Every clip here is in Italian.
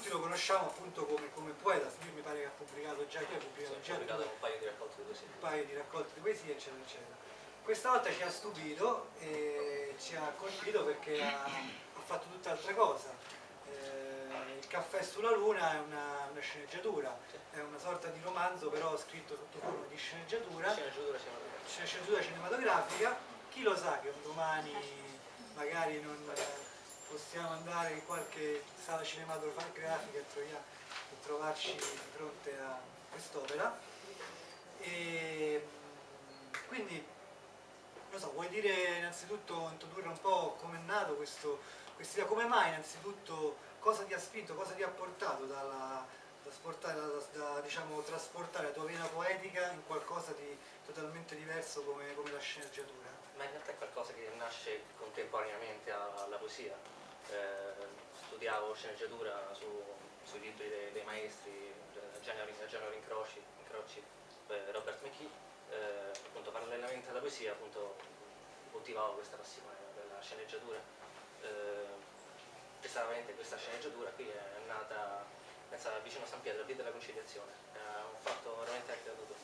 tutti lo conosciamo appunto come poeta. Lui mi pare che ha pubblicato già, un paio di raccolte di poesie. Un paio di raccolte di poesie, eccetera, eccetera. Questa volta ci ha stupito e ci ha colpito perché ha fatto tutt'altra cosa. Il caffè sulla luna è una sceneggiatura, è una sorta di romanzo però scritto sotto forma di sceneggiatura cinematografica. Chi lo sa che un domani magari non possiamo andare in qualche sala cinematografica e trovarci di fronte a quest'opera. E quindi, non so, vuoi dire innanzitutto, introdurre un po' come è nato quest'idea, come mai innanzitutto, cosa ti ha spinto, cosa ti ha portato diciamo, trasportare la tua vena poetica in qualcosa di totalmente diverso come la sceneggiatura? Ma in realtà è qualcosa che nasce contemporaneamente alla poesia. Studiavo sceneggiatura sui libri dei maestri, Gianni Incroci, Robert McKee, appunto parallelamente alla poesia appunto coltivavo questa passione per la sceneggiatura. Precisamente questa sceneggiatura qui è nata, pensa, vicino a San Pietro, lì della Conciliazione. È un fatto veramente accaduto,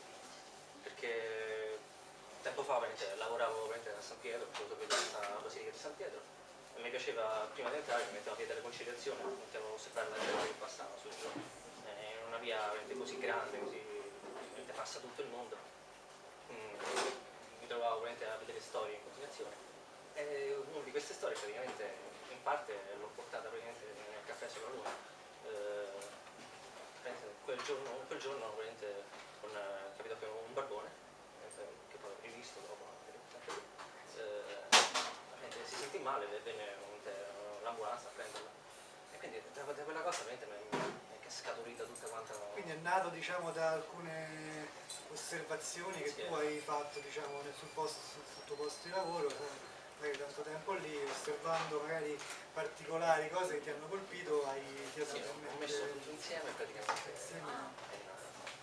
perché tempo fa lavoravo a San Pietro, la Basilica di San Pietro, e mi piaceva, prima di entrare, mi mettevo a piede la Conciliazione, mi mettevo a osservare la gente che passava sul giorno. In una via così grande, così passa tutto il mondo. Mi trovavo a vedere storie in continuazione, e una di queste storie praticamente in parte l'ho portata praticamente nel caffè sulla luna. Quel giorno capito che un barbone, che poi ho rivisto dopo, si sentì male, venne l'ambulanza a prenderla, e quindi da quella cosa è scaturita tutta quanta. Quindi è nato, diciamo, da alcune osservazioni che tu hai fatto, diciamo, sul tuo posto di lavoro, magari tanto tempo lì, osservando magari particolari cose che ti hanno colpito, ho messo tutto insieme praticamente.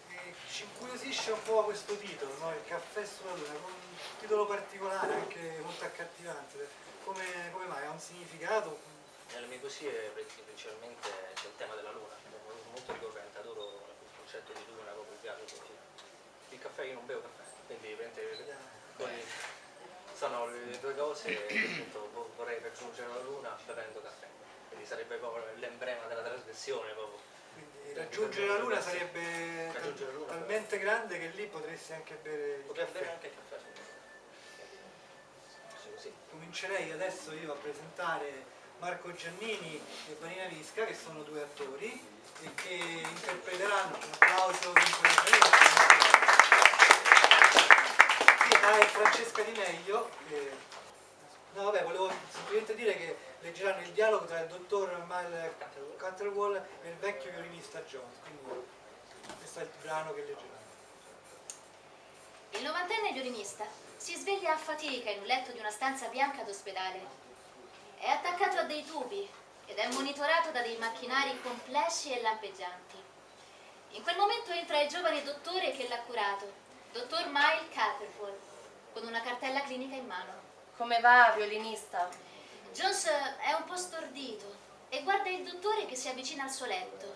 E ci incuriosisce un po' questo titolo, no? Il caffè sulla luna, con un titolo particolare, anche molto accattivante. Come mai? Ha un significato? Nelle mie poesie principalmente c'è il tema della luna, molto ricorrente, adoro il concetto di luna, proprio il viaggio. Il caffè, io non bevo caffè, quindi sono le due cose che appunto vorrei raggiungere la luna bevendo caffè, quindi sarebbe proprio l'emblema della trasgressione proprio. Quindi raggiungere la luna sarebbe talmente grande che lì potresti anche bere il caffè. Bere anche il caffè. Sì. Comincerei adesso io a presentare Marco Giannini e Vanina Visca, che sono due attori e che interpreteranno, un applauso e Francesca Di Meglio. No, vabbè, volevo semplicemente dire che leggeranno il dialogo tra il dottor Mile Catterwall e il vecchio violinista Jones, quindi questo è il brano che leggeranno. Il 90enne violinista si sveglia a fatica in un letto di una stanza bianca d'ospedale. È attaccato a dei tubi ed è monitorato da dei macchinari complessi e lampeggianti. In quel momento entra il giovane dottore che l'ha curato, dottor Mile Catterwall, con una cartella clinica in mano. Come va, violinista? Jones è un po' stordito e guarda il dottore che si avvicina al suo letto.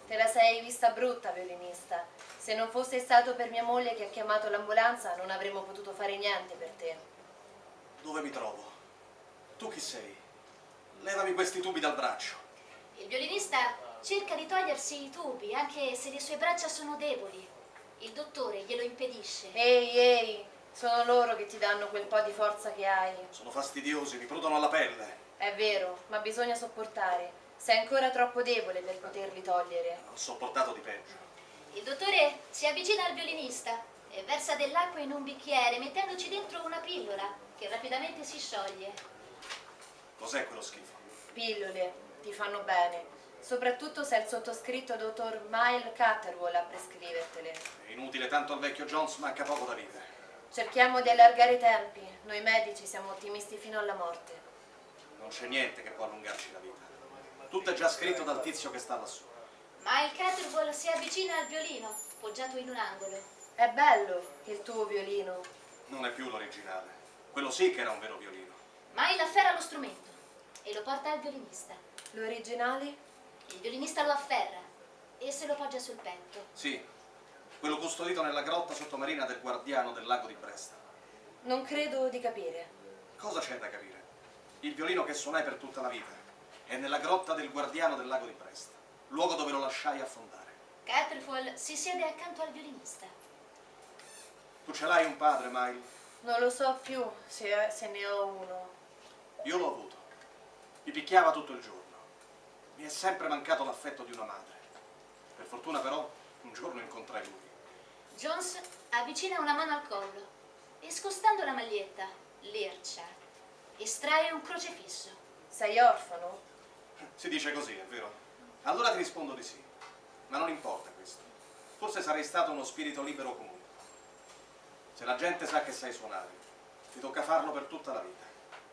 Te la sei vista brutta, violinista. Se non fosse stato per mia moglie che ha chiamato l'ambulanza, non avremmo potuto fare niente per te. Dove mi trovo? Tu chi sei? Levami questi tubi dal braccio. Il violinista cerca di togliersi i tubi, anche se le sue braccia sono deboli. Il dottore glielo impedisce. Ehi, sono loro che ti danno quel po' di forza che hai. Sono fastidiosi, mi prudono alla pelle. È vero, ma bisogna sopportare. Sei ancora troppo debole per poterli togliere. Ho sopportato di peggio. Il dottore si avvicina al violinista e versa dell'acqua in un bicchiere, mettendoci dentro una pillola che rapidamente si scioglie. Cos'è quello schifo? Pillole, ti fanno bene. Soprattutto se è il sottoscritto dottor Mile Catterwall a prescrivertele. È inutile, tanto al vecchio Jones manca poco da vivere. Cerchiamo di allargare i tempi. Noi medici siamo ottimisti fino alla morte. Non c'è niente che può allungarci la vita. Tutto è già scritto dal tizio che sta lassù. Mile Catterwall si avvicina al violino, poggiato in un angolo. È bello il tuo violino. Non è più l'originale. Quello sì che era un vero violino. Mile afferra lo strumento e lo porta al violinista. L'originale? Il violinista lo afferra e se lo poggia sul petto. Sì, quello custodito nella grotta sottomarina del guardiano del lago di Brest. Non credo di capire. Cosa c'è da capire? Il violino che suonai per tutta la vita è nella grotta del guardiano del lago di Brest, luogo dove lo lasciai affondare. Catterfall si siede accanto al violinista. Tu ce l'hai un padre, Mile? Non lo so più se ne ho uno. Io l'ho avuto. Mi picchiava tutto il giorno. Mi è sempre mancato l'affetto di una madre. Per fortuna però, un giorno incontrai lui. Jones avvicina una mano al collo e scostando la maglietta, lircia, estrae un crocefisso. Sei orfano? Si dice così, è vero? Allora ti rispondo di sì. Ma non importa questo. Forse sarei stato uno spirito libero comunque. Se la gente sa che sai suonare, ti tocca farlo per tutta la vita.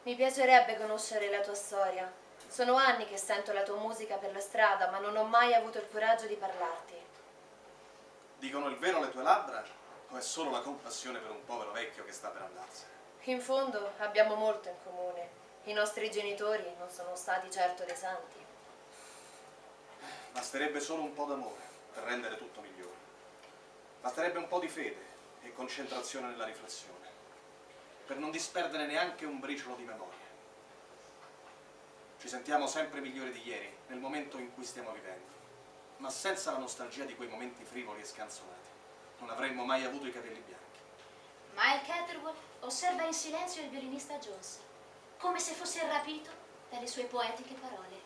Mi piacerebbe conoscere la tua storia. Sono anni che sento la tua musica per la strada, ma non ho mai avuto il coraggio di parlarti. Dicono il vero le tue labbra o è solo la compassione per un povero vecchio che sta per andarsene? In fondo abbiamo molto in comune. I nostri genitori non sono stati certo dei santi. Basterebbe solo un po' d'amore per rendere tutto migliore. Basterebbe un po' di fede e concentrazione nella riflessione, per non disperdere neanche un briciolo di memoria. Ci sentiamo sempre migliori di ieri, nel momento in cui stiamo vivendo, ma senza la nostalgia di quei momenti frivoli e scanzonati. Non avremmo mai avuto i capelli bianchi. Mile Catterwall osserva in silenzio il violinista Jones, come se fosse rapito dalle sue poetiche parole.